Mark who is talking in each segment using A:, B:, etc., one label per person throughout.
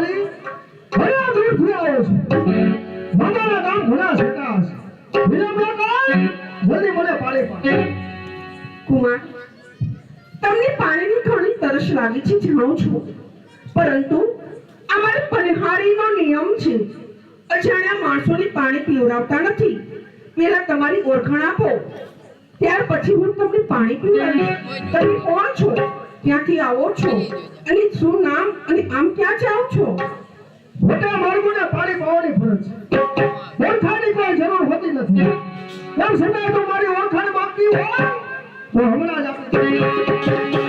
A: વાળી ભયા દૂરથી આવ્યો છું મામાના ગામ ઘણા છેટા છે વિલંબ ન કર જલ્દી મને પાણી પાડ
B: કુમાર તમને પાણીની થોડી તરસ લાગી છે જાણું છું પરંતુ અમારે પનિહારીનો નિયમ છે અજાણ્યા માણસોને પાણી પીવડાવતા નથી પહેલા તમારી ઓળખાણ આપો ત્યાર પછી હું તમને પાણી પીવડાવીશ તમે કોણ છો ક્યાંથી આવો છો અને શું નામ અને આમ ક્યાં જાઓ છો
A: મોટા માર્ગોને પાણી પાવાની ફરજ છે ઓળખાણની કોઈ જરૂર હોતી નથી એમ સમય તો મારી ઓળખાણ માંગતી હોય તો હમણાં જ આપણે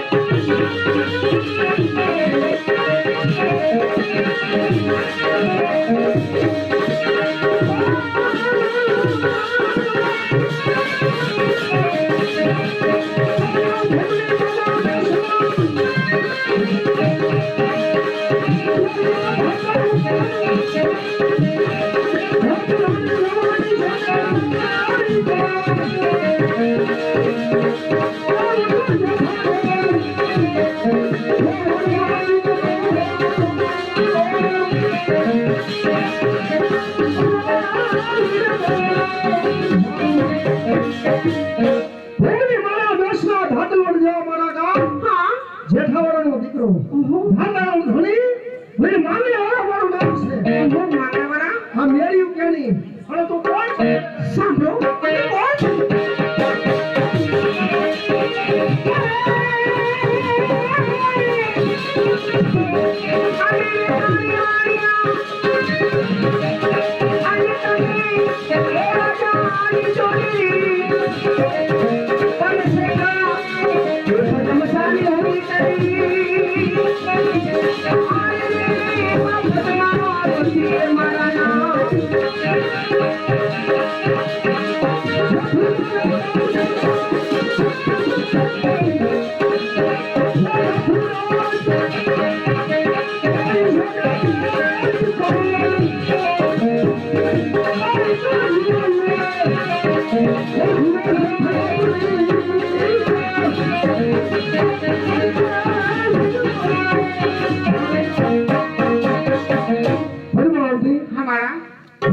A: જેઠાવાળાનો દીકરો માતાનો ધણી મેં મામીવાળા મારું નામ છે
B: હું માનવરા
A: આ મેળ્યું કેણી અને તું કોણ છે
B: સાંભળો તમે કોણ છો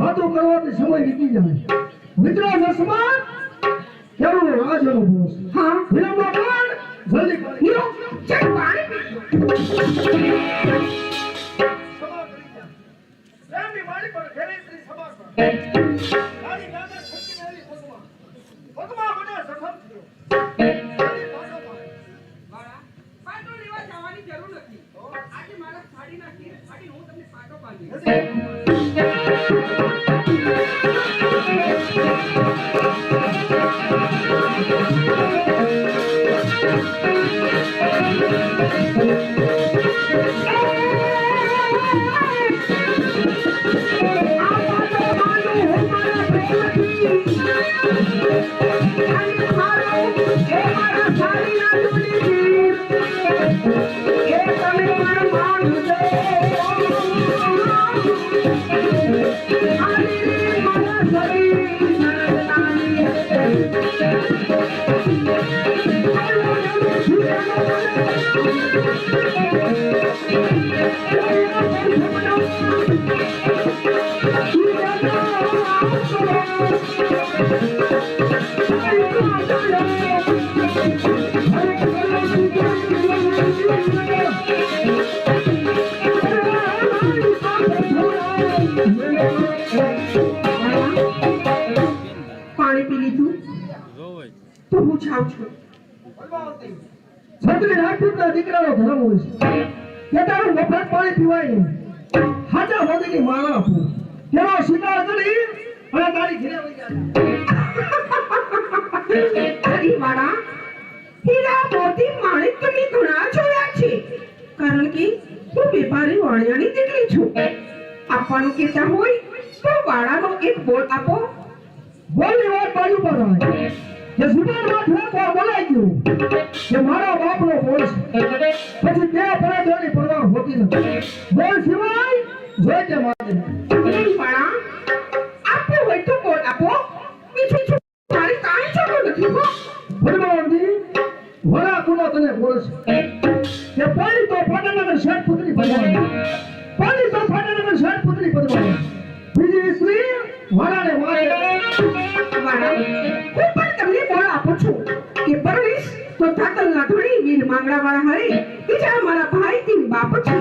A: વાતો કરવાથી સમય વીતી જાય મિત્ર દસમાં કેવું રાજ અનુભવ
B: હા
A: વિલંબ કર જલ્દી કર
B: હીરો ચલ પાણી
A: સભા કરી જા પ્રેમની વાળી પર ઘેરેત્રી સભા કર તારી નાના છત્તી મેરી ભગવા ભગવા મને સફળ થયો તારી પાછો
B: મારા પાટો લેવા જવાની જરૂર નથી આજે મારા સાડી નાખી સાડી હું તમને પાટો બાંધી પાણી પી લીધું તો હું જાઉં છું
A: છત્રી રાજપૂતના દીકરાનો ધર્મ હોય છે કે તારું મફત પાણી પીવાય નહીં હાજા મોદીની માળા આપું તેનો સ્વીકાર કરી અને તારી ઘરે વઈ જાય
B: અરે વાળા હીરા મોતી માણેક તમે ઘણા જોયા છે કારણ કે હું વેપારી વાણિયાની દીકરી છું આપવાનું કહેતા હોય તો વાળાનો એક બોલ આપો
A: બોલની વાત બાજુ પર આવે જે સુધારમાં ઠોકો બોલાઈ ગયું કે મારા બાપનો બોલ છે પછી બે પરાજયની પરવા હોતી નથી બોલ સિવાય જોઈ કે મારે
B: નહીં વાળા આપો હોય તો બોલ આપો બીજું છું મારી કાંઈ જરૂર નથી હો
A: ભગવાનજી વરા કુનો તને બોલ છે કે પાણી તો પાટણના શેઠ પુત્રી ભગવાન પાણી તો
B: ધાતલના ધણી વીર માંગડાવાળા હરે કે જ્યાં મારા ભાઈ તી બાપ છે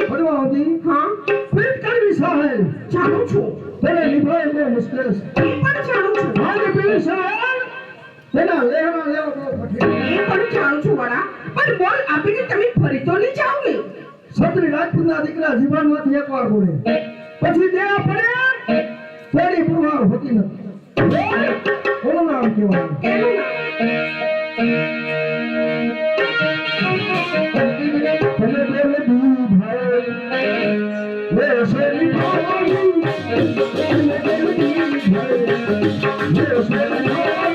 A: પદ્માવતી
B: હા
A: પેટ કરવી સહાય
B: જાણું છું
A: તેને નિભાય બહુ મુશ્કેલ છે
B: એ પણ જાણું છું
A: આજે પેલી સહાય તેના લેહણા લેવો બહુ કઠિન
B: એ પણ જાણું છું વડા પણ બોલ આપીને તમે ફરી તો નહીં જાઓ ને
A: સત્રી રાજપૂતના દીકરા જીવનમાંથી એકવાર બોલે પછી દેવા પડે તેની પુરવાર હોતી નથી કોનું નામ કહેવાય
B: એનું નામ
A: તમે બોલે દી ભાઈ લે શેરી ભાઈ તમે બોલે દી ભાઈ લે શેરી ભાઈ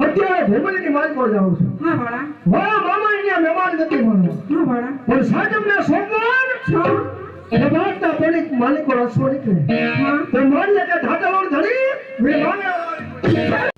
A: અત્યારે ભૂમિની માલ પર જાઉં છું
B: હા વડા
A: મારા મામા અહીંયા મહેમાન નથી માનવા
B: હા વડા
A: પણ સાજમને સોમવાર
B: હા
A: બાદના પડી માલિકો રસ્તો નીકળે
B: હા
A: તો મારી કે ઢાકા લોડ ધરી વે માને